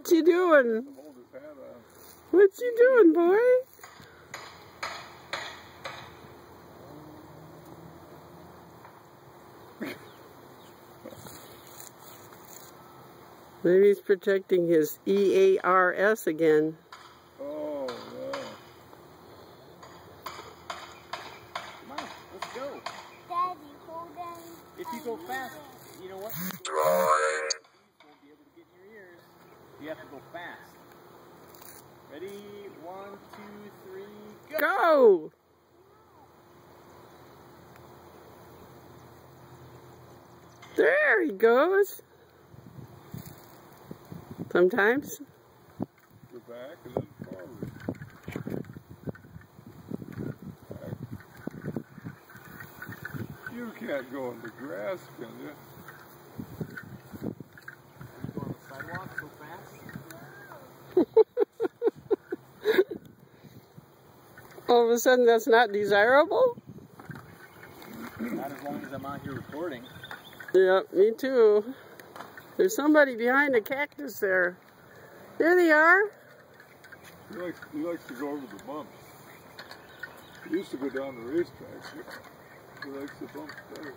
What you doing? What you doing, boy? Maybe he's protecting his EARS again. Oh, yeah. Come on, let's go. Daddy, hold on. If you go fast, you know what? Bees won't be able to get in your ears. You have to go fast. Ready? 1, 2, 3, go! Go! There he goes. Sometimes. Go back and then forward. Back. You can't go in the grass, can you? You go on the sidewalk so fast? All of a sudden that's not desirable? Not as long as I'm out here recording. Yep, me too. There's somebody behind the cactus there. There they are. He likes to go over the bumps. He used to go down the racetracks. He likes the bumps better.